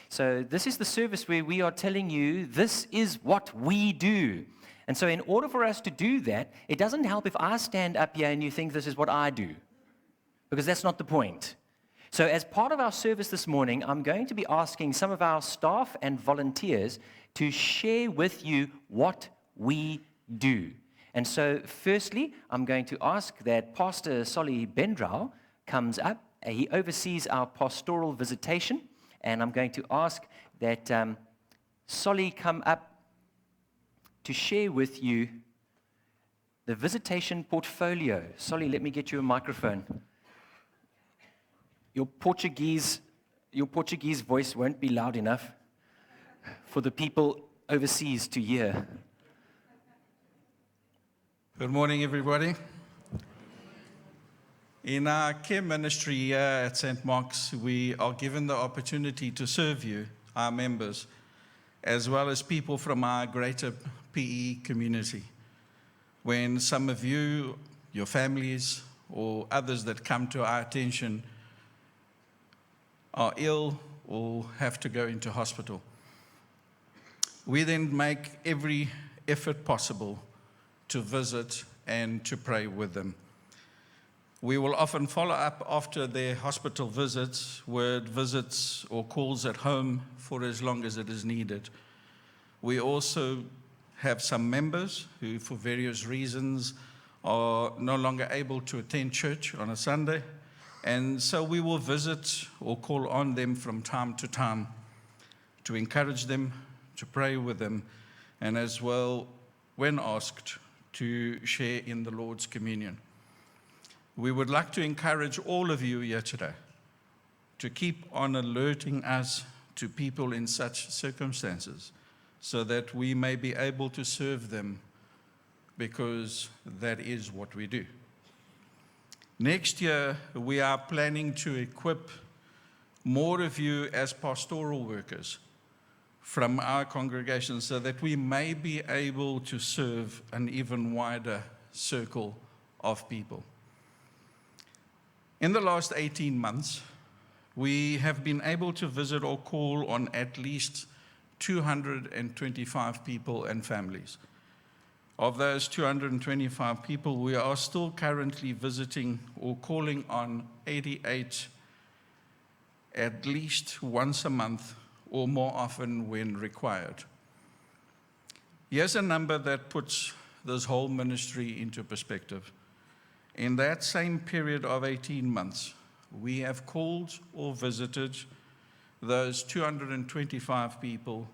So this is the service where we are telling you this is what we do. And so in order for us to do that, it doesn't help if I stand up here and you think this is what I do, because that's not the point. So as part of our service this morning, I'm going to be asking some of our staff and volunteers to share with you what we do. And so firstly, I'm going to ask that Pastor Solly Bendrau comes up. He oversees our pastoral visitation. And I'm going to ask that Solly come up to share with you the visitation portfolio. Solly, let me get you a microphone. Your Portuguese voice won't be loud enough for the people overseas to hear. Good morning, everybody. In our care ministry here at St. Mark's, we are given the opportunity to serve you, our members, as well as people from our greater PE community. When some of you, your families, or others that come to our attention are ill or have to go into hospital, we then make every effort possible to visit and to pray with them. We will often follow up after their hospital visits with visits or calls at home for as long as it is needed. We also have some members who, for various reasons, are no longer able to attend church on a Sunday, and so we will visit or call on them from time to time to encourage them, to pray with them, and as well, when asked, to share in the Lord's communion. We would like to encourage all of you here today to keep on alerting us to people in such circumstances so that we may be able to serve them, because that is what we do. Next year, we are planning to equip more of you as pastoral workers from our congregation so that we may be able to serve an even wider circle of people. In the last 18 months, we have been able to visit or call on at least 225 people and families. Of those 225 people, we are still currently visiting or calling on 88 at least once a month or more often when required. Here's a number that puts this whole ministry into perspective. In that same period of 18 months, we have called or visited those 225 people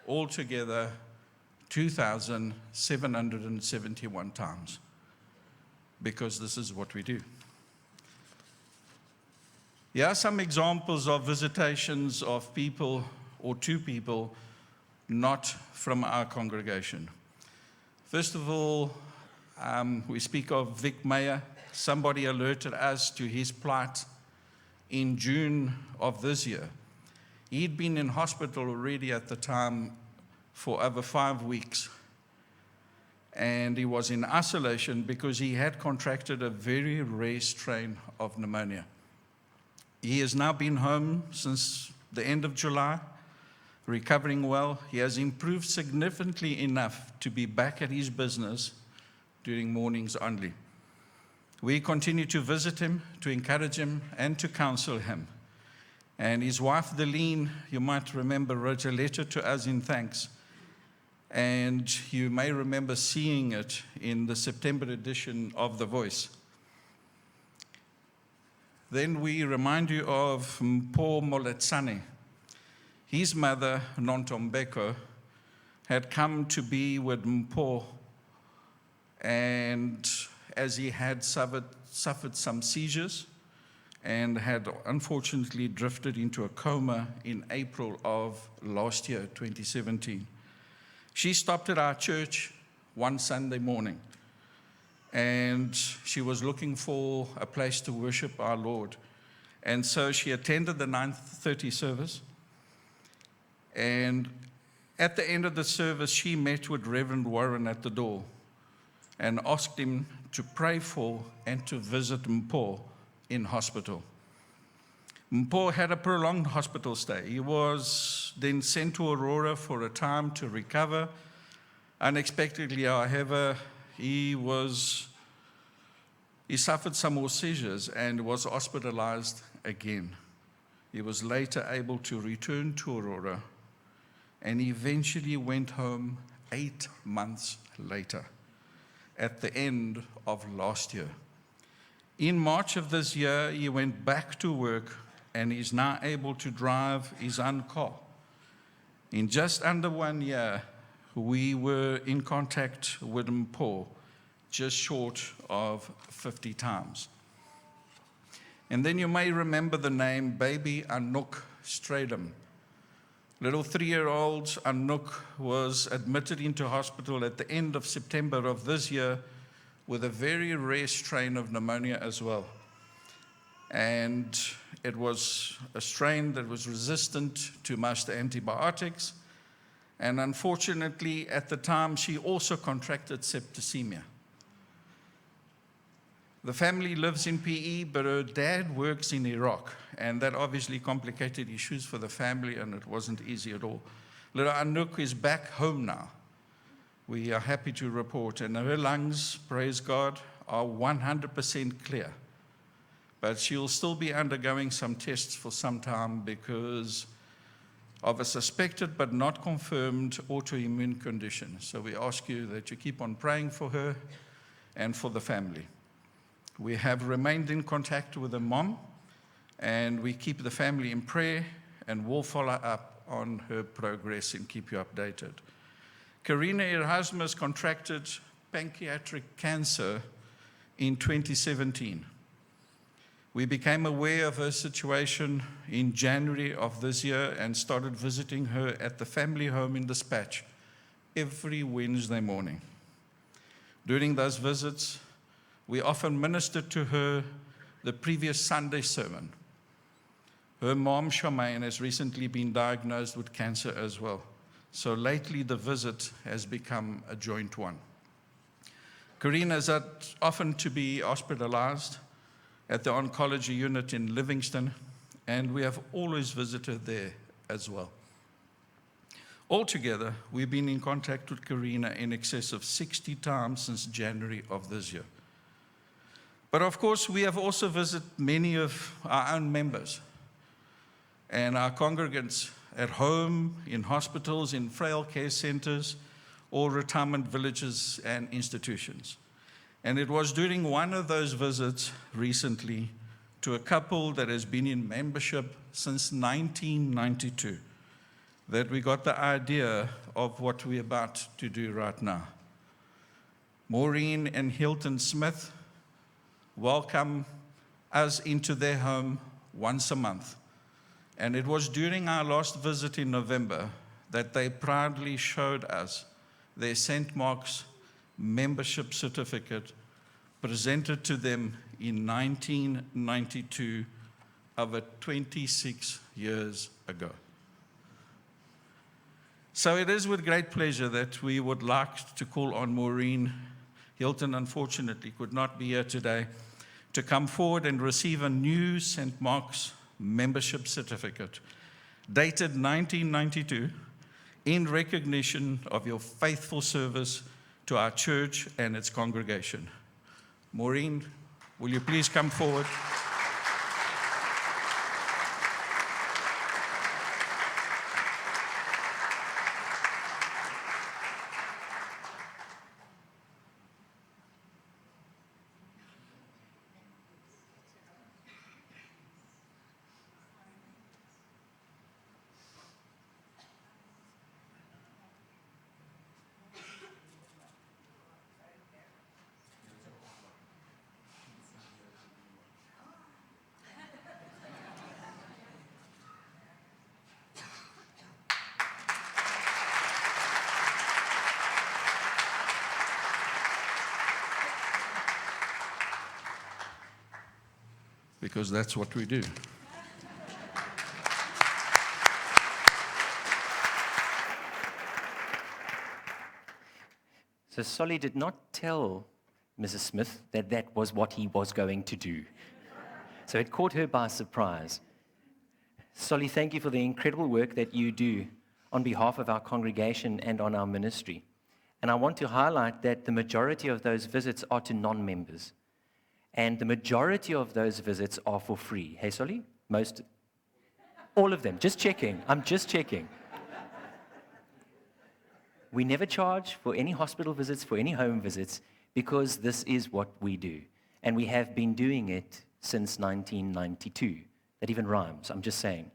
altogether 2,771 times, because this is what we do. Here are some examples of visitations of people or to people not from our congregation. First of all, we speak of Vic Meyer. Somebody alerted us to his plight in June of this year. He'd been in hospital already at the time for over 5 weeks, and he was in isolation because he had contracted a very rare strain of pneumonia. He has now been home since the end of July, recovering well. He has improved significantly enough to be back at his business during mornings only. We continue to visit him, to encourage him, and to counsel him. And his wife, Deline, you might remember, wrote a letter to us in thanks. And you may remember seeing it in the September edition of The Voice. Then we remind you of Mpho Moletsane. His mother, Nontombeko, had come to be with Mpho, and as he had suffered some seizures and had unfortunately drifted into a coma in April of last year, 2017. She stopped at our church one Sunday morning, and she was looking for a place to worship our Lord. And so she attended the 9:30 service, and at the end of the service, she met with Reverend Warren at the door and asked him to pray for and to visit Mpho in hospital. Paul had a prolonged hospital stay. He was then sent to Aurora for a time to recover. Unexpectedly, however, he suffered some more seizures and was hospitalized again. He was later able to return to Aurora and eventually went home 8 months later, at the end of last year. In March of this year, he went back to work and is now able to drive his own car. In just under 1 year, we were in contact with Paul, just short of 50 times. And then you may remember the name baby Anouk Stradum. Little 3-year-old Anouk was admitted into hospital at the end of September of this year with a very rare strain of pneumonia as well. And it was a strain that was resistant to most antibiotics. And unfortunately, at the time, she also contracted septicemia. The family lives in PE, but her dad works in Iraq, and that obviously complicated issues for the family, and it wasn't easy at all. Little Anouk is back home now. We are happy to report, and her lungs, praise God, are 100% clear. But she'll still be undergoing some tests for some time because of a suspected but not confirmed autoimmune condition. So we ask you that you keep on praying for her and for the family. We have remained in contact with the mom, and we keep the family in prayer, and we'll follow up on her progress and keep you updated. Karina Erasmus contracted pancreatic cancer in 2017. We became aware of her situation in January of this year and started visiting her at the family home in Dispatch every Wednesday morning. During those visits, we often ministered to her the previous Sunday sermon. Her mom, Charmaine, has recently been diagnosed with cancer as well. So lately, the visit has become a joint one. Karina is often to be hospitalized at the oncology unit in Livingston, and we have always visited there as well. Altogether, we've been in contact with Karina in excess of 60 times since January of this year. But of course, we have also visited many of our own members and our congregants at home, in hospitals, in frail care centers, or retirement villages and institutions. And it was during one of those visits recently to a couple that has been in membership since 1992 that we got the idea of what we're about to do right now. Maureen and Hilton Smith welcome us into their home once a month. And it was during our last visit in November that they proudly showed us their St. Mark's membership certificate presented to them in 1992, over 26 years ago. So it is with great pleasure that we would like to call on Maureen. Hilton, unfortunately, could not be here today, to come forward and receive a new St. Mark's membership certificate, dated 1992, in recognition of your faithful service to our church and its congregation. Maureen, will you please come forward? Because that's what we do. So Solly did not tell Mrs. Smith that that was what he was going to do. So it caught her by surprise. Solly, thank you for the incredible work that you do on behalf of our congregation and on our ministry. And I want to highlight that the majority of those visits are to non-members. And the majority of those visits are for free. Hey, Solly? All of them. Just checking. I'm just checking. We never charge for any hospital visits, for any home visits, because this is what we do. And we have been doing it since 1992. That even rhymes, I'm just saying.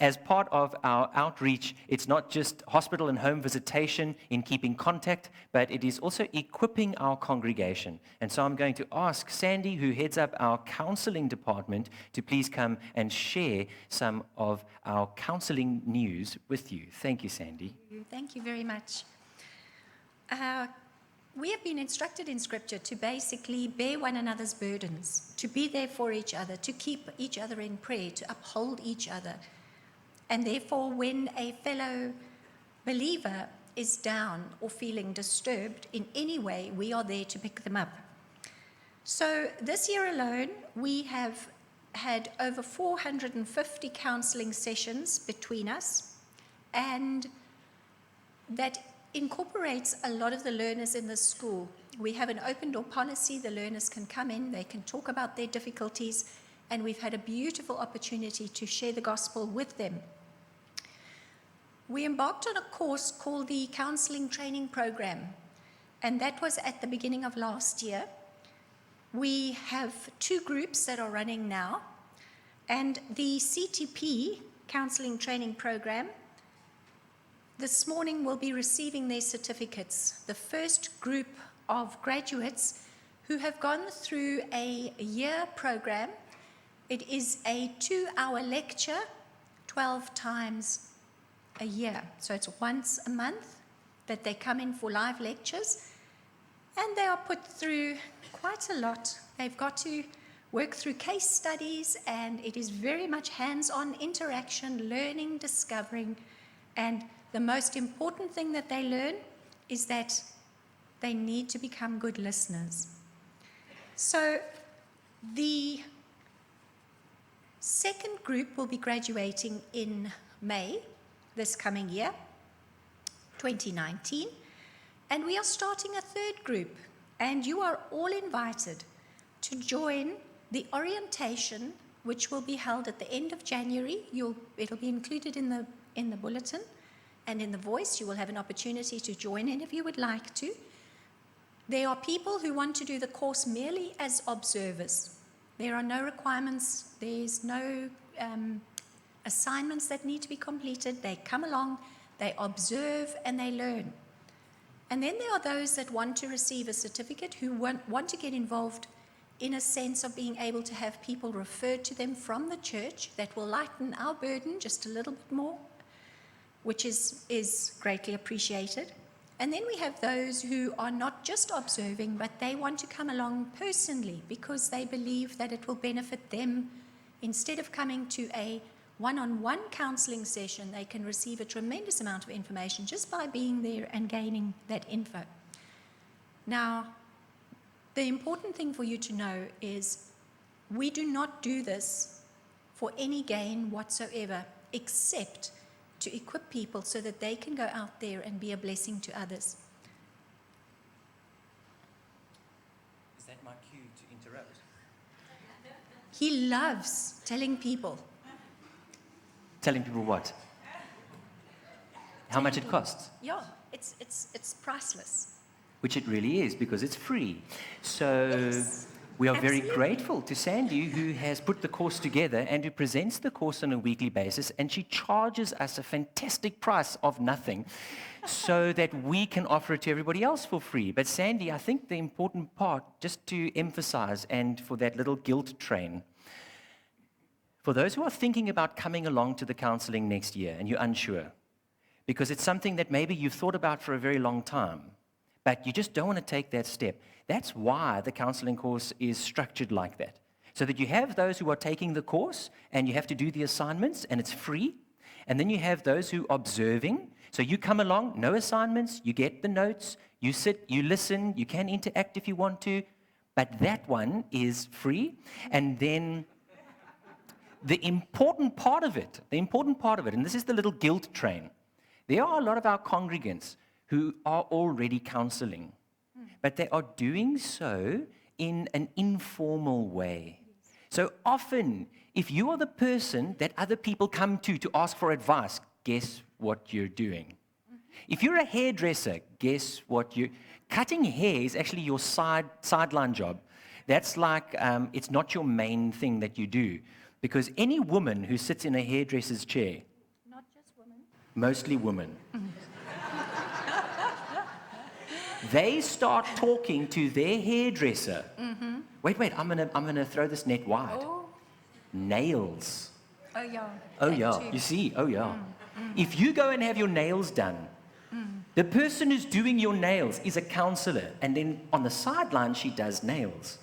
As part of our outreach, it's not just hospital and home visitation in keeping contact, but it is also equipping our congregation. And so I'm going to ask Sandy, who heads up our counseling department, to please come and share some of our counseling news with you. Thank you, Sandy. Thank you very much. We have been instructed in Scripture to basically bear one another's burdens, to be there for each other, to keep each other in prayer, to uphold each other. And therefore, when a fellow believer is down or feeling disturbed in any way, we are there to pick them up. So this year alone, we have had over 450 counseling sessions between us, and that incorporates a lot of the learners in the school. We have an open door policy. The learners can come in, they can talk about their difficulties, and we've had a beautiful opportunity to share the gospel with them. We embarked on a course called the Counseling Training Program, and that was at the beginning of last year. We have 2 groups that are running now, and the CTP, Counseling Training Program, this morning will be receiving their certificates. The first group of graduates who have gone through a year program. It is a 2-hour lecture, 12 times a year. So it's once a month that they come in for live lectures, and they are put through quite a lot. They've got to work through case studies, and it is very much hands-on interaction, learning, discovering, and the most important thing that they learn is that they need to become good listeners. So the second group will be graduating in May this coming year, 2019, and we are starting a third group, and you are all invited to join the orientation, which will be held at the end of January. It'll be included in the bulletin and in the voice. You will have an opportunity to join in if you would like to. There are people who want to do the course merely as observers. There are no requirements. There's no assignments that need to be completed. They come along, they observe, and they learn. And then there are those that want to receive a certificate, who want to get involved in a sense of being able to have people referred to them from the church. That will lighten our burden just a little bit more, which is greatly appreciated. And then we have those who are not just observing, but they want to come along personally because they believe that it will benefit them. Instead of coming to a one-on-one counseling session, they can receive a tremendous amount of information just by being there and gaining that info. Now, the important thing for you to know is we do not do this for any gain whatsoever, except to equip people so that they can go out there and be a blessing to others. Is that my cue to interrupt? He loves telling people. Telling people what? How much it costs? Yeah, it's priceless. Which it really is, because it's free. So Yes, we are very absolutely. grateful to Sandy, who has put the course together and who presents the course on a weekly basis, and she charges us a fantastic price of nothing so that we can offer it to everybody else for free. But Sandy, I think the important part, just to emphasize, and for that little guilt train, for those who are thinking about coming along to the counseling next year and you're unsure, because it's something that maybe you've thought about for a very long time, but you just don't want to take that step. That's why the counseling course is structured like that. So that you have those who are taking the course and you have to do the assignments and it's free. And then you have those who are observing. So you come along, no assignments, you get the notes, you sit, you listen, you can interact if you want to, but that one is free. And then the important part of it, and this is the little guilt train, there are a lot of our congregants who are already counseling, but they are doing so in an informal way. So often, if you are the person that other people come to ask for advice, guess what you're doing? If you're a hairdresser, guess what cutting hair is actually your sideline job. That's like, it's not your main thing that you do. Because any woman who sits in a hairdresser's chair, Not just women. mostly women, they start talking to their hairdresser. Wait, I'm gonna throw this net wide. Oh, Nails. oh yeah. Oh that yeah, too. you see, oh yeah. If you go and have your nails done, the person who's doing your nails is a counselor, and then on the sideline she does nails.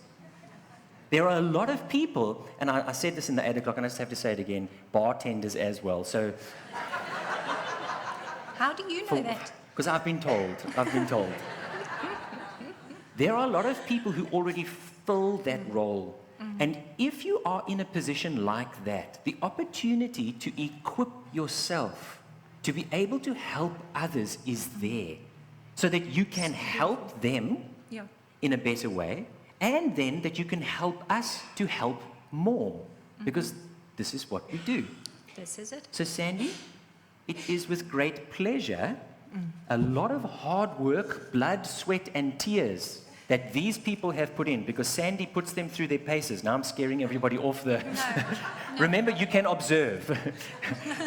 There are a lot of people, and I said this in the 8 o'clock, and I just have to say it again, bartenders as well. So, How do you know that? because I've been told. There are a lot of people who already fill that role. And if you are in a position like that, the opportunity to equip yourself to be able to help others is there, so that you can help them Yeah. in a better way, and then that you can help us to help more, because this is what we do. This is it. So Sandy, it is with great pleasure, a lot of hard work, blood, sweat, and tears that these people have put in, because Sandy puts them through their paces. Now I'm scaring everybody off the... Remember, you can observe.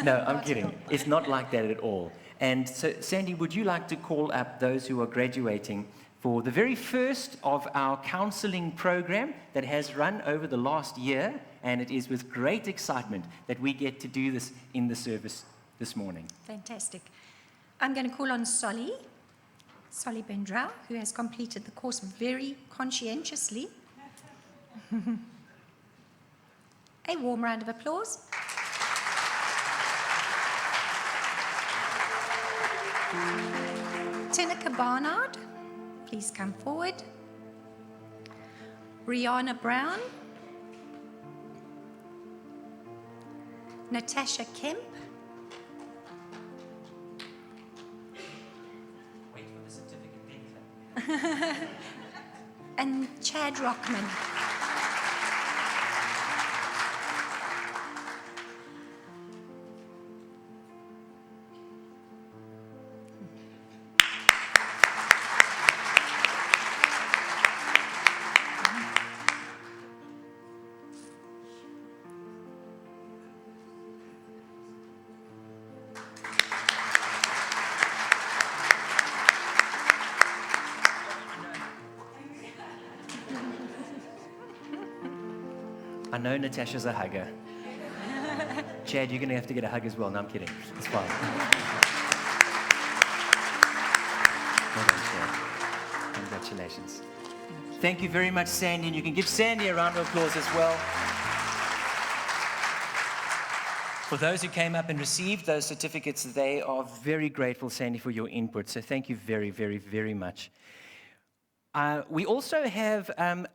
No, I'm kidding. It's not like that at all. And so, Sandy, would you like to call up those who are graduating for the very first of our counseling program that has run over the last year, and it is with great excitement that we get to do this in the service this morning. Fantastic. I'm going to call on Solly Bendrau, who has completed the course very conscientiously. A warm round of applause. Tinica Barnard, please come forward. Rihanna Brown. Natasha Kemp. Wait for the certificate then. And Chad Rockman. I know Natasha's a hugger. Chad, you're going to have to get a hug as well. No, I'm kidding. It's fine. Well done, Chad. Congratulations. Thank you very much, Sandy. And you can give Sandy a round of applause as well. For those who came up and received those certificates, they are very grateful, Sandy, for your input. So thank you very, very, very much. We also have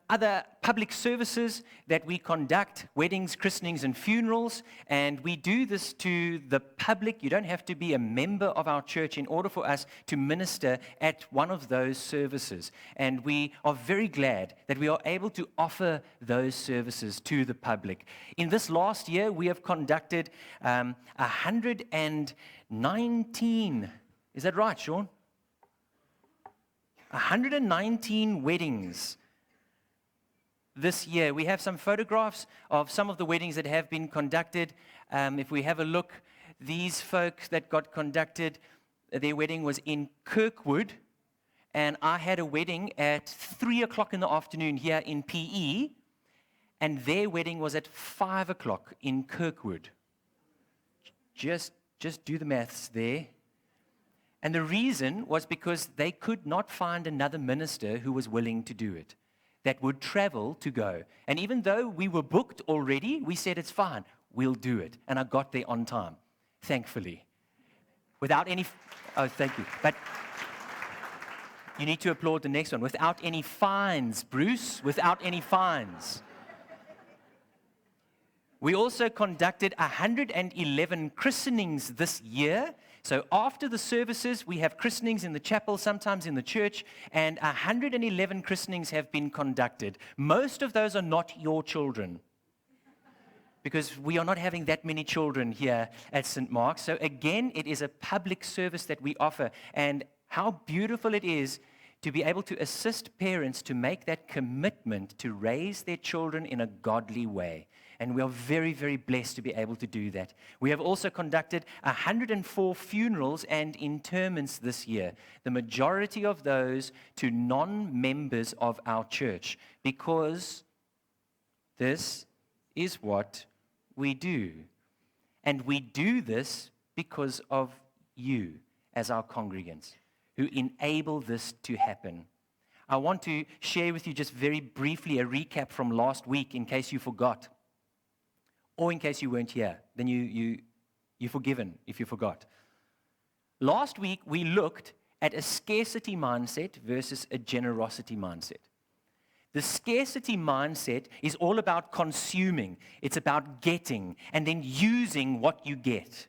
other public services that we conduct, weddings, christenings, and funerals, and we do this to the public. You don't have to be a member of our church in order for us to minister at one of those services. And we are very glad that we are able to offer those services to the public. In this last year, we have conducted 119, is that right, Sean? 119 weddings this year. We have some photographs of some of the weddings that have been conducted. If we have a look, these folks that got conducted, their wedding was in Kirkwood, and I had a wedding at 3 o'clock in the afternoon here in PE, and their wedding was at 5 o'clock in Kirkwood. Just do the maths there. And the reason was because they could not find another minister who was willing to do it, that would travel to go. And even though we were booked already, we said, it's fine, we'll do it. And I got there on time, thankfully. Without any, oh, thank you. But you need to applaud the next one. Without any fines, Bruce, without any fines. We also conducted 111 christenings this year. So after the services, we have christenings in the chapel, sometimes in the church, and 111 christenings have been conducted. Most of those are not your children, because we are not having that many children here at St. Mark's. So again, it is a public service that we offer, and how beautiful it is to be able to assist parents to make that commitment to raise their children in a godly way. And we are very, very blessed to be able to do that. We have also conducted 104 funerals and interments this year, the majority of those to non-members of our church, because this is what we do. And we do this because of you as our congregants who enable this to happen. I want to share with you just very briefly a recap from last week in case you forgot. Or in case you weren't here, then you're forgiven if you forgot. Last week, we looked at a scarcity mindset versus a generosity mindset. The scarcity mindset is all about consuming. It's about getting and then using what you get.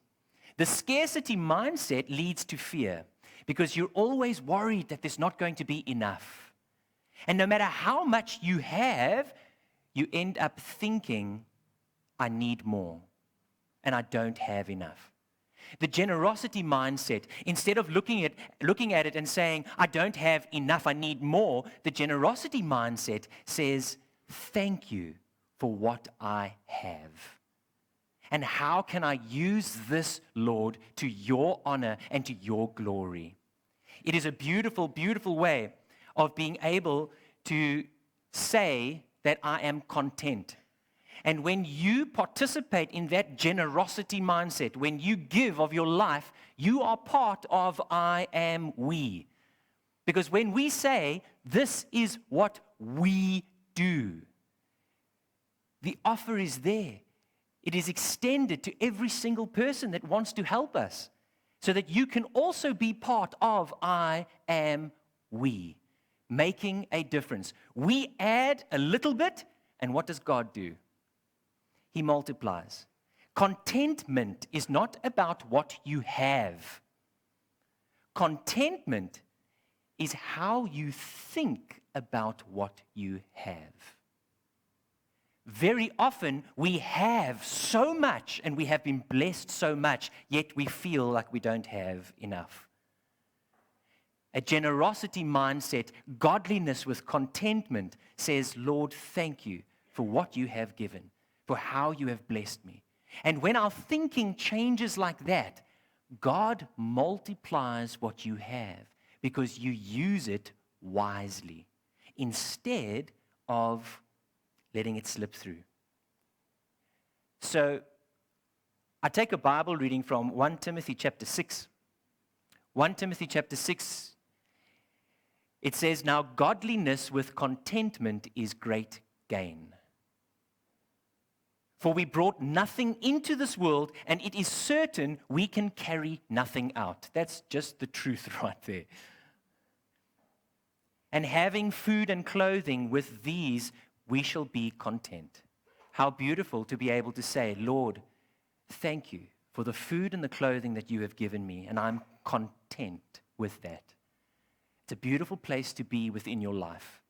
The scarcity mindset leads to fear because you're always worried that there's not going to be enough. And no matter how much you have, you end up thinking, I need more, and I don't have enough. The generosity mindset, instead of looking at it and saying, I don't have enough, I need more, the generosity mindset says, thank you for what I have. And how can I use this, Lord, to your honor and to your glory? It is a beautiful, beautiful way of being able to say that I am content. And when you participate in that generosity mindset, when you give of your life, you are part of I am we. Because when we say, this is what we do, the offer is there. It is extended to every single person that wants to help us, so that you can also be part of I am we, making a difference. We add a little bit, and what does God do? He multiplies. Contentment is not about what you have. Contentment is how you think about what you have. Very often we have so much and we have been blessed so much, yet we feel like we don't have enough. A generosity mindset, godliness with contentment says, Lord, thank you for what you have given, for how you have blessed me. And when our thinking changes like that, God multiplies what you have because you use it wisely instead of letting it slip through. So I take a Bible reading from 1 Timothy chapter 6. 1 Timothy chapter 6, it says, now godliness with contentment is great gain. For we brought nothing into this world, and it is certain we can carry nothing out. That's just the truth right there. And having food and clothing, with these we shall be content. How beautiful to be able to say, Lord, thank you for the food and the clothing that you have given me, and I'm content with that. It's a beautiful place to be within your life.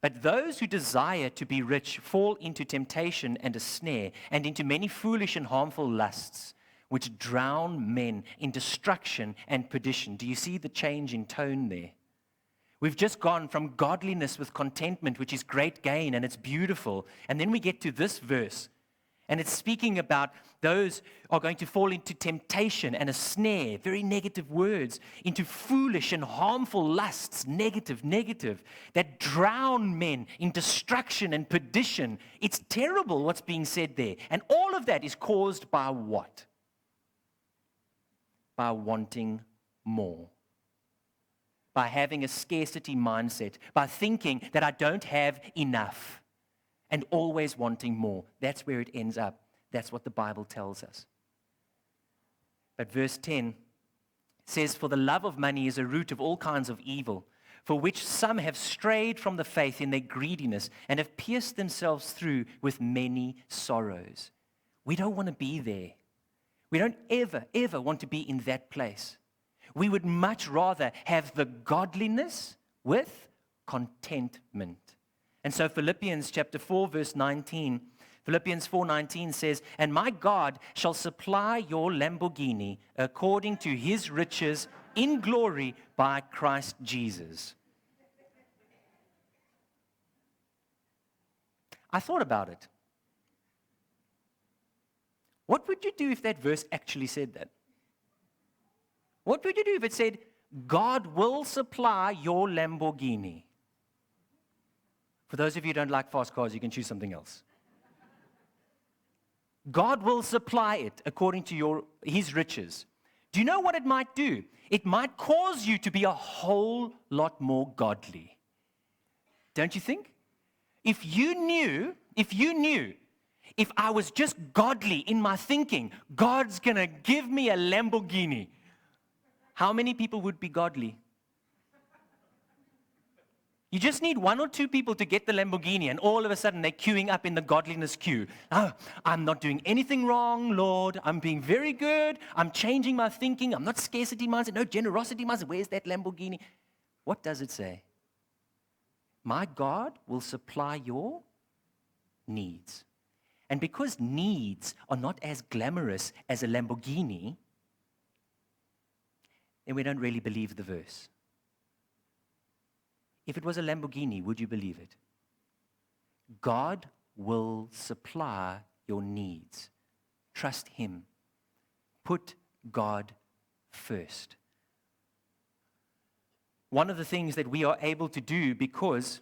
But those who desire to be rich fall into temptation and a snare, and into many foolish and harmful lusts, which drown men in destruction and perdition. Do you see the change in tone there? We've just gone from godliness with contentment, which is great gain, and it's beautiful. And then we get to this verse, and it's speaking about those are going to fall into temptation and a snare, very negative words, into foolish and harmful lusts, negative, that drown men in destruction and perdition. It's terrible what's being said there. And all of that is caused by what? By wanting more. By having a scarcity mindset, by thinking that I don't have enough and always wanting more. That's where it ends up. That's what the Bible tells us. But verse 10 says, for the love of money is a root of all kinds of evil. for which some have strayed from the faith in their greediness and have pierced themselves through with many sorrows. We don't want to be there. We don't ever want to be in that place. We would much rather have the godliness with contentment. And so Philippians chapter 4, verse 19, Philippians 4:19 says, "And my God shall supply your Lamborghini according to his riches in glory by Christ Jesus." I thought about it. What would you do if that verse actually said that? What would you do if it said, God will supply your Lamborghini? For those of you who don't like fast cars, you can choose something else. God will supply it according to his riches. Do you know what it might do? It might cause you to be a whole lot more godly. Don't you think? If you knew, if I was just godly in my thinking, God's going to give me a Lamborghini, how many people would be godly? You just need one or two people to get the Lamborghini, and all of a sudden they're queuing up in the godliness queue. Oh, I'm not doing anything wrong, Lord. I'm being very good. I'm changing my thinking. I'm not scarcity mindset, no generosity mindset. Where's that Lamborghini? What does it say? My God will supply your needs. And because needs are not as glamorous as a Lamborghini, then we don't really believe the verse. If it was a Lamborghini, would you believe it? God will supply your needs. Trust him. Put God first. One of the things that we are able to do because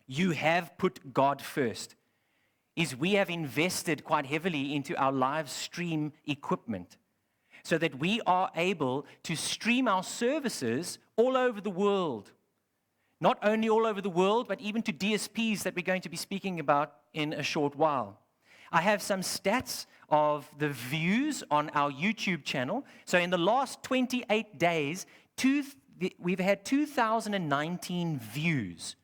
you have put God first is we have invested quite heavily into our live stream equipment so that we are able to stream our services all over the world. Not only all over the world, but even to DSPs that we're going to be speaking about in a short while. I have some stats of the views on our YouTube channel. So in the last 28 days, we've had 2,019 views.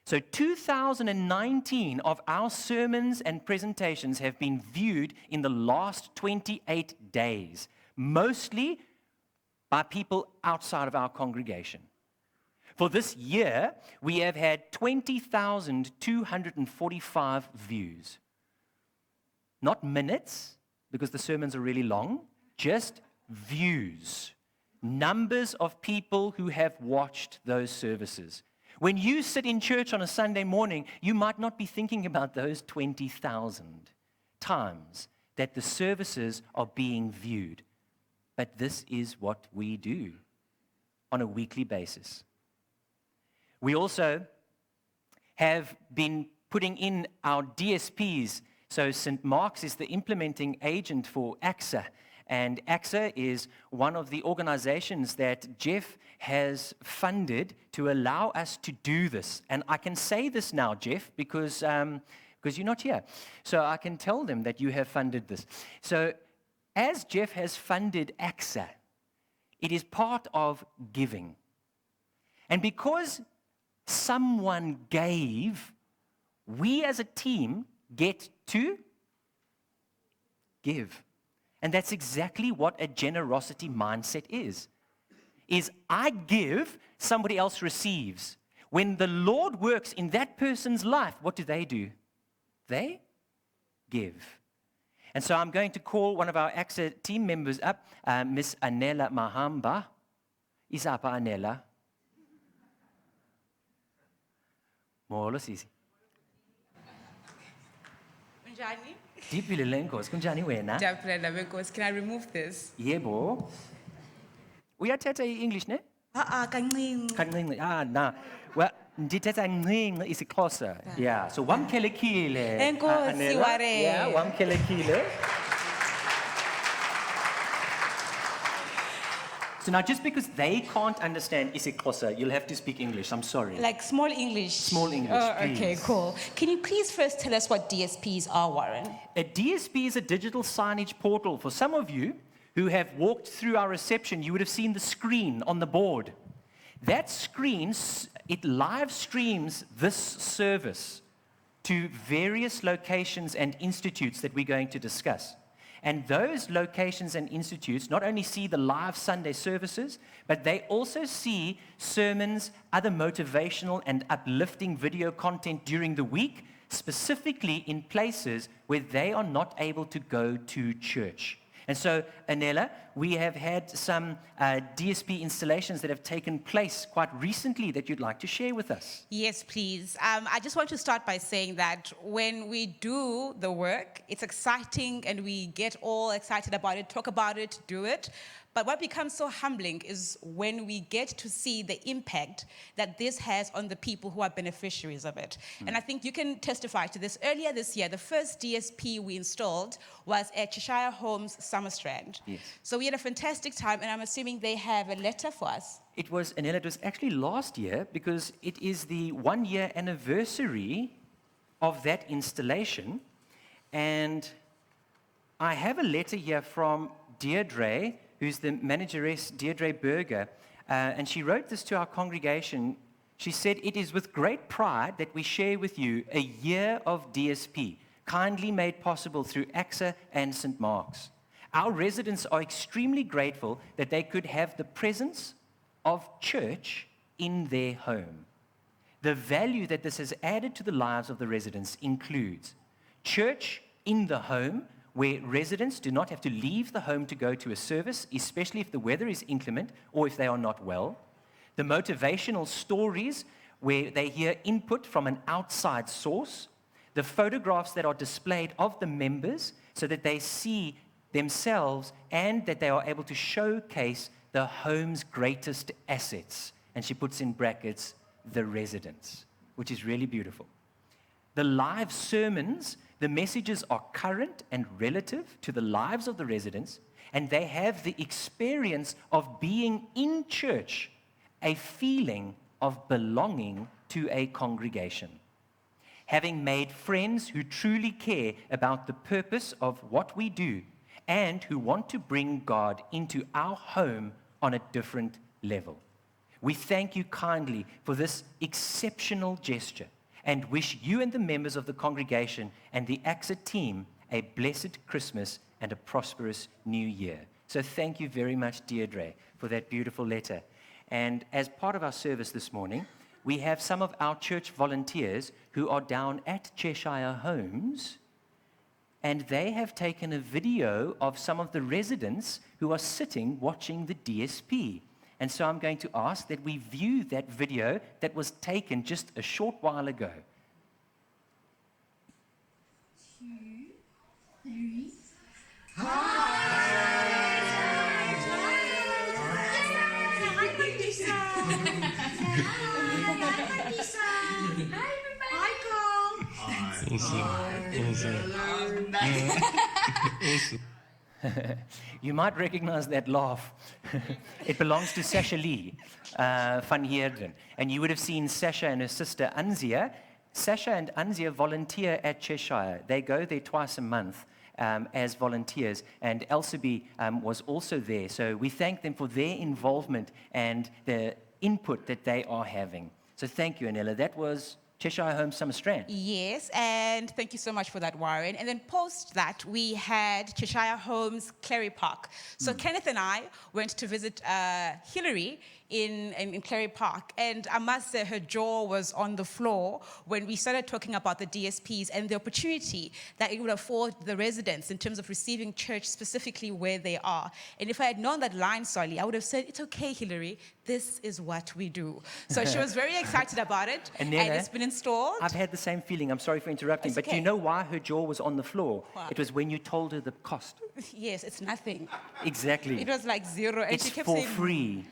So 2,019 of our sermons and presentations have been viewed in the last 28 days, mostly by people outside of our congregation. For this year, we have had 20,245 views. Not minutes, because the sermons are really long, just views. Numbers of people who have watched those services. When you sit in church on a Sunday morning, you might not be thinking about those 20,000 times that the services are being viewed. But this is what we do on a weekly basis. We also have been putting in our DSPs. So St. Mark's is the implementing agent for AXA. And AXA is one of the organizations that Jeff has funded to allow us to do this. And I can say this now, Jeff, because you're not here. So I can tell them that you have funded this. So as Jeff has funded AXA, it is part of giving. And because someone gave, we as a team get to give. And that's exactly what a generosity mindset is I give, somebody else receives. When the Lord works in that person's life, what do? They give. And so I'm going to call one of our AXA team members up, Miss Anela Mahamba. Isapa Anela. Molo sisi. Kunjani? Deeply lenkos. Kunjani wena? Jabrela because can I remove this? Yebo. Uyathetha English ne? Kancinci. Kancinci. Na. Well, ndithetha ncinci isiXhosa. Yeah. So wamkhelekile. Enkosi ware. Yeah, wamkhelekile. So now, just because they can't understand isiXhosa, you'll have to speak English. I'm sorry. Like small English. Small English, please. Okay, cool. Can you please first tell us what DSPs are, Warren? A DSP is a digital signage portal. For some of you who have walked through our reception, you would have seen the screen on the board. That screens, it live streams this service to various locations and institutes that we're going to discuss. And those locations and institutes not only see the live Sunday services, but they also see sermons, other motivational and uplifting video content during the week, specifically in places where they are not able to go to church. And so, Anela, we have had some DSP installations that have taken place quite recently that you'd like to share with us. Yes, please. I just want to start by saying that when we do the work, it's exciting and we get all excited about it, talk about it, do it. But what becomes so humbling is when we get to see the impact that this has on the people who are beneficiaries of it. And I think you can testify to this. Earlier this year, the first DSP we installed was at Cheshire Homes Summerstrand. Yes. So we had a fantastic time, and I'm assuming they have a letter for us. It was, Anela, it was actually last year because it is the 1-year anniversary of that installation. And I have a letter here from Deirdre, who's the manageress, Deirdre Berger, and she wrote this to our congregation. She said, "It is with great pride that we share with you a year of DSP, kindly made possible through AXA and St. Mark's. Our residents are extremely grateful that they could have the presence of church in their home. The value that this has added to the lives of the residents includes church in the home, where residents do not have to leave the home to go to a service, especially if the weather is inclement or if they are not well. The motivational stories where they hear input from an outside source. The photographs that are displayed of the members so that they see themselves and that they are able to showcase the home's greatest assets." And she puts in brackets, the residents, which is really beautiful. The live sermons, the messages are current and relative to the lives of the residents, and they have the experience of being in church, a feeling of belonging to a congregation. Having made friends who truly care about the purpose of what we do and who want to bring God into our home on a different level. We thank you kindly for this exceptional gesture and wish you and the members of the congregation and the AXA team a blessed Christmas and a prosperous new year. So thank you very much, Deirdre, for that beautiful letter. And as part of our service this morning, we have some of our church volunteers who are down at Cheshire Homes, and they have taken a video of some of the residents who are sitting watching the DSP. And so I'm going to ask that we view that video that was taken just a short while ago. 2, 3. You might recognize that laugh. It belongs to Sasha Lee van Heerden. And you would have seen Sasha and her sister Anzia. Sasha and Anzia volunteer at Cheshire. They go there twice a month as volunteers. And Elsaby was also there. So we thank them for their involvement and the input that they are having. So thank you, Anela. That was Cheshire Homes Summerstrand. Yes, and thank you so much for that, Warren. And then post that, we had Cheshire Homes Clary Park. So Kenneth and I went to visit Hillary in Clary Park, and I must say her jaw was on the floor when we started talking about the DSPs and the opportunity that it would afford the residents in terms of receiving church specifically where they are. And if I had known that line, Solly, I would have said, "It's okay, Hillary, this is what we do." So she was very excited about it, and it's been installed. I've had the same feeling. I'm sorry for interrupting, It's but okay. you know why her jaw was on the floor? Why? It was when you told her the cost. Yes, it's nothing. Exactly. It was like zero, and It's she kept for saying, free.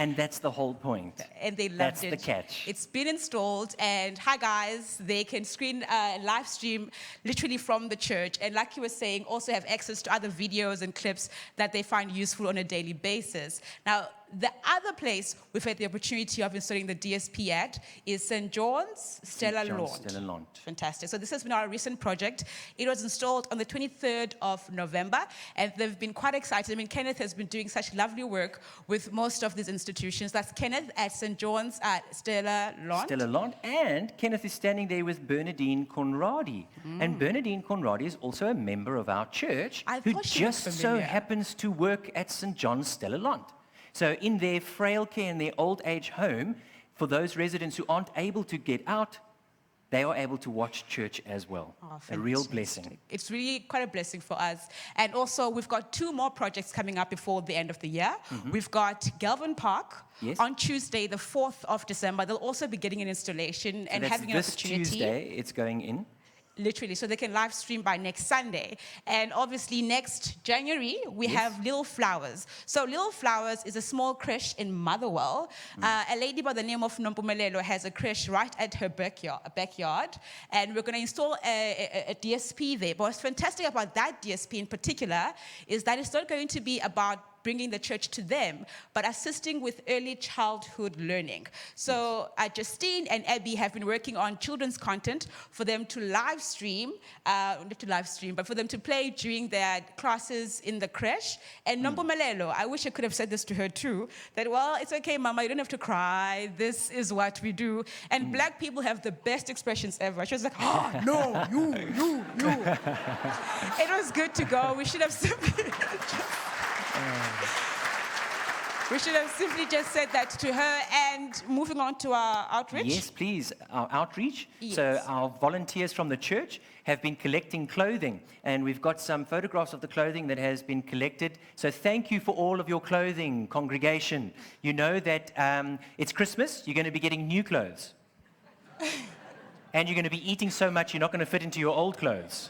And that's the whole point. and they loved That's it. the catch. It's been installed, and hi guys, they can screen live stream literally from the church, and like you were saying, also have access to other videos and clips that they find useful on a daily basis. Now, The other place we've had the opportunity of installing the DSP at is St. John's Stella John's Lawn. Stella Lawn. Fantastic. So this has been our recent project. It was installed on the 23rd of November, and they've been quite excited. I mean, Kenneth has been doing such lovely work with most of these institutions. That's Kenneth at St. John's at Stella Lawn. Stella Lawn. And Kenneth is standing there with Bernadine Conradi. And Bernadine Conradi is also a member of our church I who thought she was just so familiar. happens to work at St. John's Stella Lawn. So in their frail care in their old age home, for those residents who aren't able to get out, they are able to watch church as well. Oh, A real fantastic. blessing. It's really quite a blessing for us. And also, we've got 2 more projects coming up before the end of the year. We've got Galvin Park Yes. on Tuesday, the 4th of December. They'll also be getting an installation So and that's having an this opportunity. Tuesday, it's going in. Literally, so they can live stream by next Sunday. And obviously, next January, we have Little Flowers. So Little Flowers is a small creche in Motherwell. A lady by the name of Nompumelelo has a creche right at her backyard. And we're going to install a DSP there. But what's fantastic about that DSP in particular is that it's not going to be about bringing the church to them, but assisting with early childhood learning. So Justine and Abby have been working on children's content for them to live stream, not to live stream, but for them to play during their classes in the creche. And Nompumelelo, I wish I could have said this to her too, that, well, it's okay, Mama, you don't have to cry. This is what we do. And black people have the best expressions ever. She was like, oh, no, you. It was good to go. We should have simply... We should have simply just said that to her. And moving on to our outreach. Yes, please. Our outreach. Yes. So our volunteers from the church have been collecting clothing, and we've got some photographs of the clothing that has been collected. So thank you for all of your clothing, congregation. You know that it's Christmas. You're going to be getting new clothes. And you're going to be eating so much you're not going to fit into your old clothes.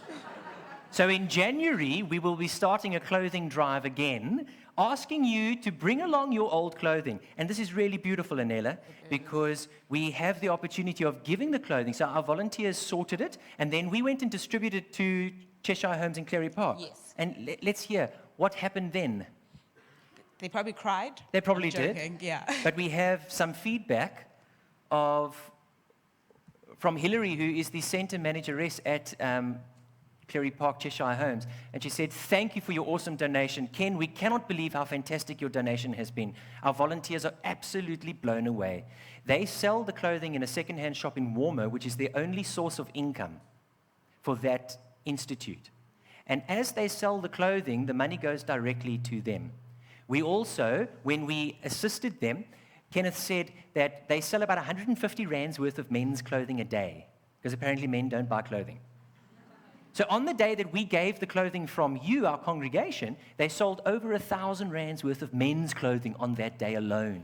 So in January, we will be starting a clothing drive again, asking you to bring along your old clothing. And this is really beautiful, Anela, because we have the opportunity of giving the clothing. So our volunteers sorted it, and then we went and distributed it to Cheshire Homes in Clary Park. Yes. And let's hear what happened then. They probably cried. They probably I'm joking, did. Yeah. But we have some feedback from Hilary, who is the centre manageress at Clary Park, Cheshire Homes. And she said, thank you for your awesome donation. Ken, we cannot believe how fantastic your donation has been. Our volunteers are absolutely blown away. They sell the clothing in a second-hand shop in Warmer, which is their only source of income for that institute. And as they sell the clothing, the money goes directly to them. We also, when we assisted them, Kenneth said that they sell about 150 rands worth of men's clothing a day, because apparently men don't buy clothing. So on the day that we gave the clothing from you, our congregation, they sold over 1,000 rands worth of men's clothing on that day alone.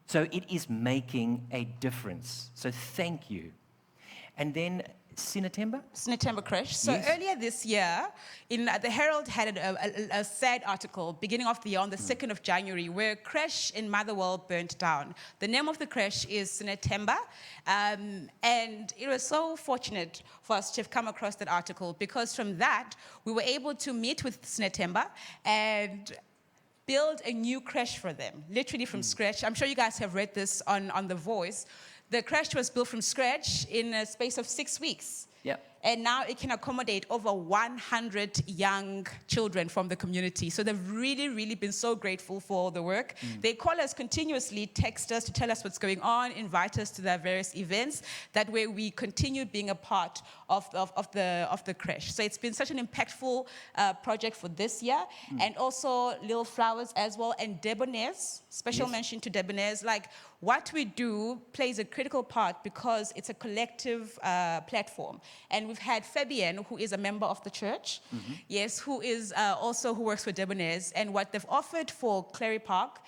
So it is making a difference. So thank you. And then Sinatemba? Sinatemba Creche. So Yes. earlier this year, the Herald had a sad article beginning of the year on the 2nd of January where a creche in Motherwell burnt down. The name of the creche is Sinatemba, and it was so fortunate for us to have come across that article because from that, we were able to meet with Sinatemba and build a new creche for them, literally from scratch. I'm sure you guys have read this on The Voice. The creche was built from scratch in a space of 6 weeks. Yep. And now it can accommodate over 100 young children from the community. So they've really, really been so grateful for the work. They call us continuously, text us to tell us what's going on, invite us to their various events. That way we continue being a part of the creche. So it's been such an impactful project for this year. And also Little Flowers as well. And Debonair's, special mention to Debonair's. Like what we do plays a critical part because it's a collective platform. And we've had Fabienne, who is a member of the church, yes, who is who works for Debonair's, and what they've offered for Clary Park,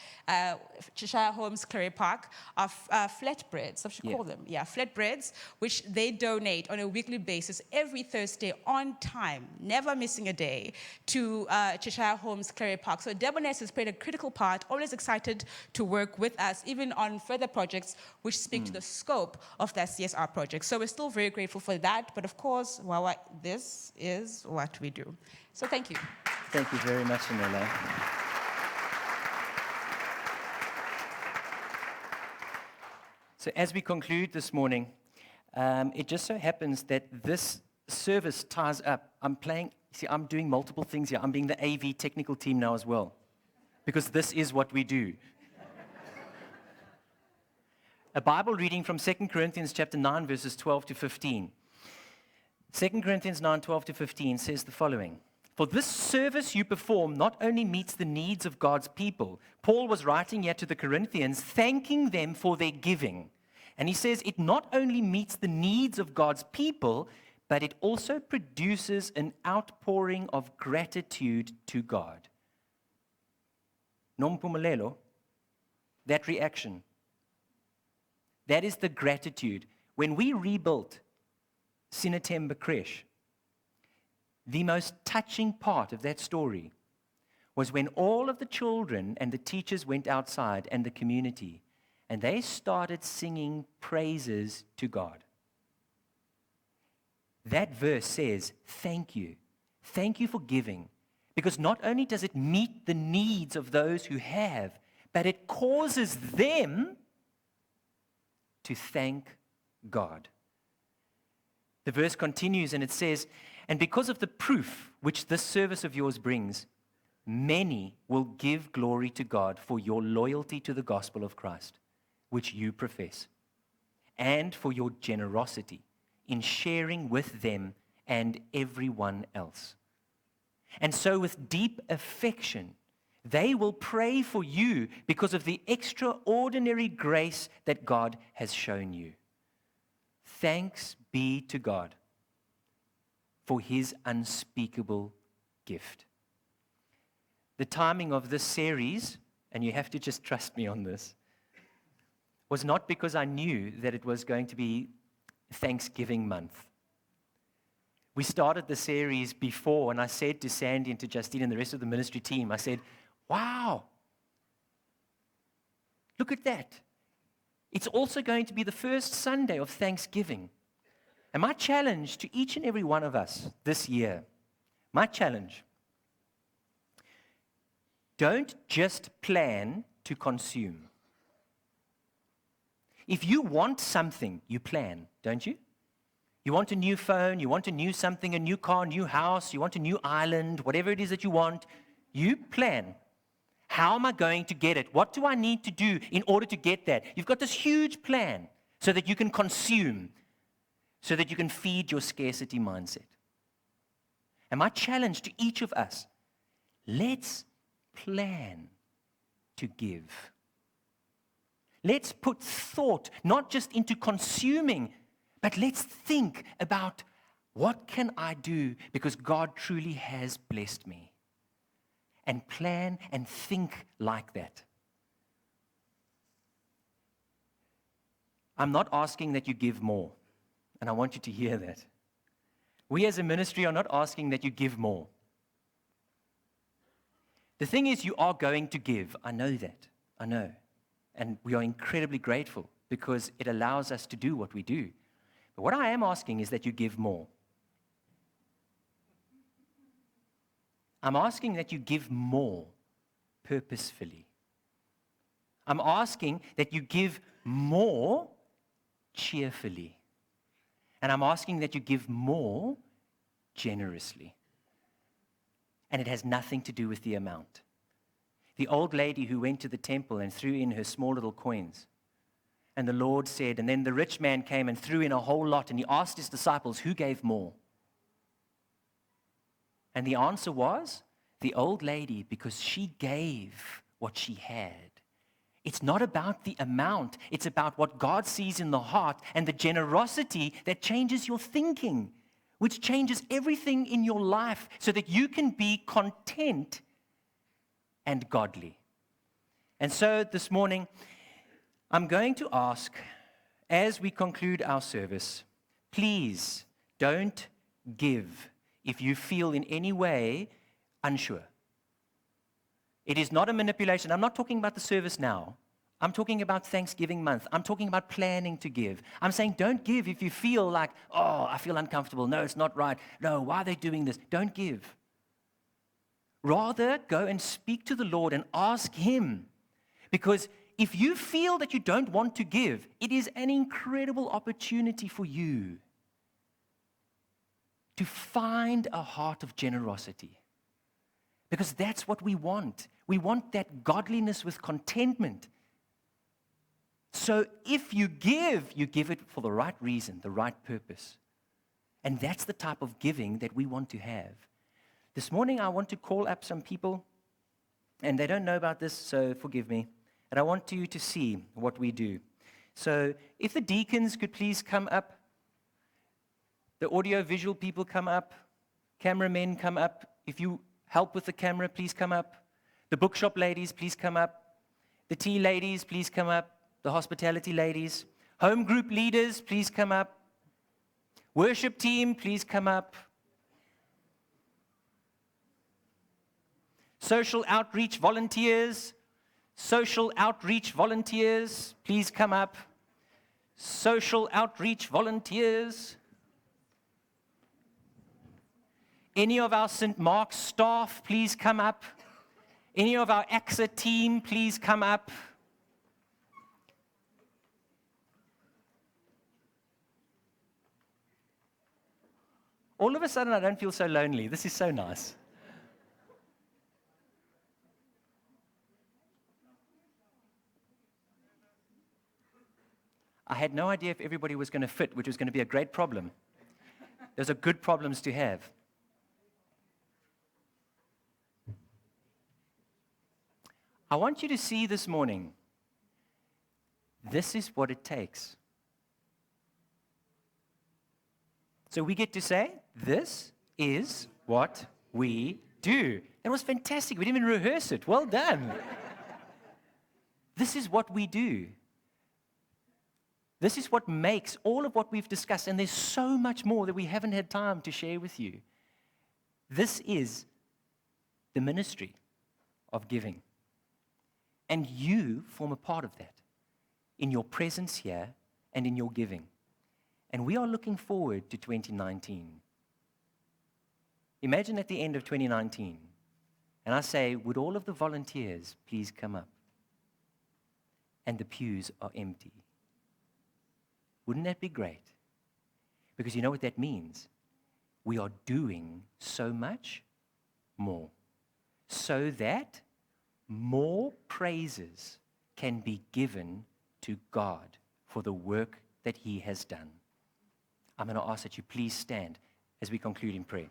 Cheshire Homes Clary Park, are flatbreads, I should call them, flatbreads, which they donate on a weekly basis every Thursday on time, never missing a day, to Cheshire Homes Clary Park. So Debonair's has played a critical part, always excited to work with us, even on further projects which speak to the scope of that CSR project. So we're still very grateful for that, but of course, this is what we do. So thank you. Thank you very much, Anela. So as we conclude this morning, it just so happens that this service ties up. I'm doing multiple things here. I'm being the AV technical team now as well, because this is what we do. A Bible reading from 2 Corinthians chapter 9, verses 12 to 15. 2 Corinthians 9, 12 to 15 says the following. For this service you perform not only meets the needs of God's people. Paul was writing here to the Corinthians, thanking them for their giving. And he says it not only meets the needs of God's people, but it also produces an outpouring of gratitude to God. Nompumelelo, that reaction. That is the gratitude. When we rebuilt Sinatemba Creche, the most touching part of that story was when all of the children and the teachers went outside and the community, and they started singing praises to God. That verse says, thank you. Thank you for giving. Because not only does it meet the needs of those who have, but it causes them to thank God. The verse continues and it says, and because of the proof which this service of yours brings, many will give glory to God for your loyalty to the gospel of Christ, which you profess, and for your generosity in sharing with them and everyone else. And so with deep affection, they will pray for you because of the extraordinary grace that God has shown you. Thanks be to God for his unspeakable gift. The timing of this series, and you have to just trust me on this, was not because I knew that it was going to be Thanksgiving month. We started the series before, and I said to Sandy and to Justine and the rest of the ministry team, I said, wow, look at that. It's also going to be the first Sunday of Thanksgiving. And my challenge to each and every one of us this year, my challenge, don't just plan to consume. If you want something, you plan, don't you? You want a new phone, you want a new something, a new car, a new house, you want a new island, whatever it is that you want, you plan. How am I going to get it? What do I need to do in order to get that? You've got this huge plan so that you can consume, so that you can feed your scarcity mindset. And my challenge to each of us, let's plan to give. Let's put thought not just into consuming, but let's think about what can I do because God truly has blessed me. And plan and think like that. I'm not asking that you give more, and I want you to hear that. We as a ministry are not asking that you give more. The thing is, you are going to give. I know that. I know. And we are incredibly grateful because it allows us to do what we do. But what I am asking is that you give more. I'm asking that you give more purposefully. I'm asking that you give more cheerfully. And I'm asking that you give more generously. And it has nothing to do with the amount. The old lady who went to the temple and threw in her small little coins. And the Lord said, and then the rich man came and threw in a whole lot, and he asked his disciples, who gave more? And the answer was, the old lady, because she gave what she had. It's not about the amount. It's about what God sees in the heart and the generosity that changes your thinking, which changes everything in your life so that you can be content and godly. And so this morning, I'm going to ask, as we conclude our service, please don't give if you feel in any way unsure. It is not a manipulation. I'm not talking about the service now. I'm talking about Thanksgiving month. I'm talking about planning to give. I'm saying don't give if you feel like, oh, I feel uncomfortable. No, it's not right. No, why are they doing this? Don't give. Rather, go and speak to the Lord and ask Him. Because if you feel that you don't want to give, it is an incredible opportunity for you to find a heart of generosity. Because that's what we want. We want that godliness with contentment. So if you give it for the right reason, the right purpose. And that's the type of giving that we want to have. This morning I want to call up some people, and they don't know about this, so forgive me. And I want you to see what we do. So if the deacons could please come up, the audio-visual people come up, cameramen come up. If you help with the camera, please come up. The bookshop ladies, please come up. The tea ladies, please come up. The hospitality ladies. Home group leaders, please come up. Worship team, please come up. Social outreach volunteers, please come up. Social outreach volunteers. Any of our St. Mark's staff, please come up. Any of our AXA team, please come up. All of a sudden, I don't feel so lonely. This is so nice. I had no idea if everybody was going to fit, which was going to be a great problem. Those are good problems to have. I want you to see this morning, this is what it takes. So we get to say, this is what we do. That was fantastic. We didn't even rehearse it. Well done. This is what we do. This is what makes all of what we've discussed, and there's so much more that we haven't had time to share with you. This is the ministry of giving. And you form a part of that in your presence here and in your giving. And we are looking forward to 2019. Imagine at the end of 2019, and I say, would all of the volunteers please come up? And the pews are empty. Wouldn't that be great? Because you know what that means? We are doing so much more, so that more praises can be given to God for the work that He has done. I'm going to ask that you please stand as we conclude in prayer.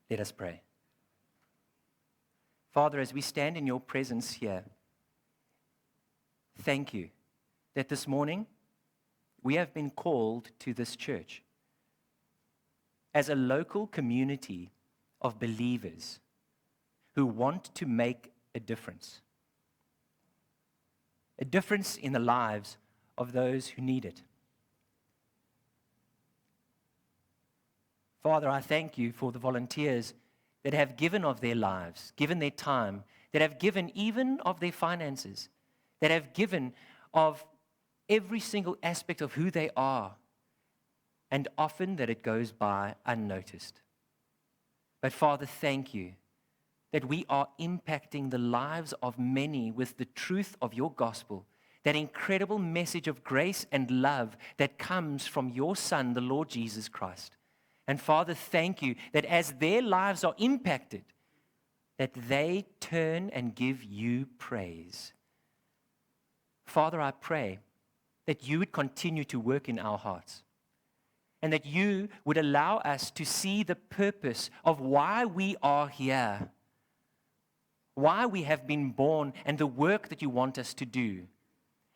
Let us pray. Father, as we stand in your presence here, thank you that this morning we have been called to this church as a local community of believers who want to make a difference in the lives of those who need it. Father, I thank you for the volunteers that have given of their lives, given their time, that have given even of their finances, that have given of every single aspect of who they are, and often that it goes by unnoticed. But Father, thank you that we are impacting the lives of many with the truth of your gospel, that incredible message of grace and love that comes from your Son, the Lord Jesus Christ. And Father, thank you that as their lives are impacted, that they turn and give you praise. Father, I pray that you would continue to work in our hearts, and that you would allow us to see the purpose of why we are here, why we have been born, and the work that you want us to do.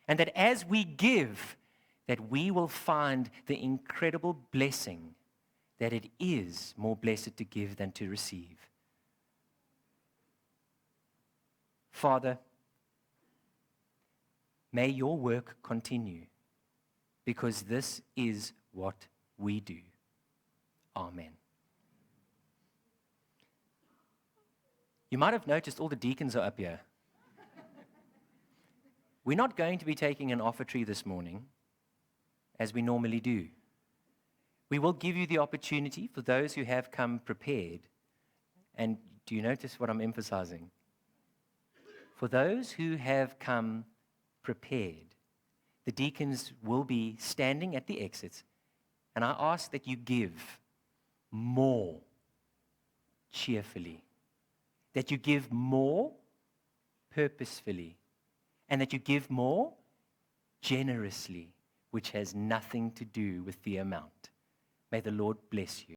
And that as we give, that we will find the incredible blessing that it is more blessed to give than to receive. Father, may your work continue, because this is what we do. Amen. You might have noticed all the deacons are up here. We're not going to be taking an offertory this morning, as we normally do. We will give you the opportunity for those who have come prepared, and Do you notice what I'm emphasizing? For those who have come prepared, the deacons will be standing at the exits, and I ask that you give more cheerfully, that you give more purposefully, and that you give more generously, which has nothing to do with the amount. May the Lord bless you.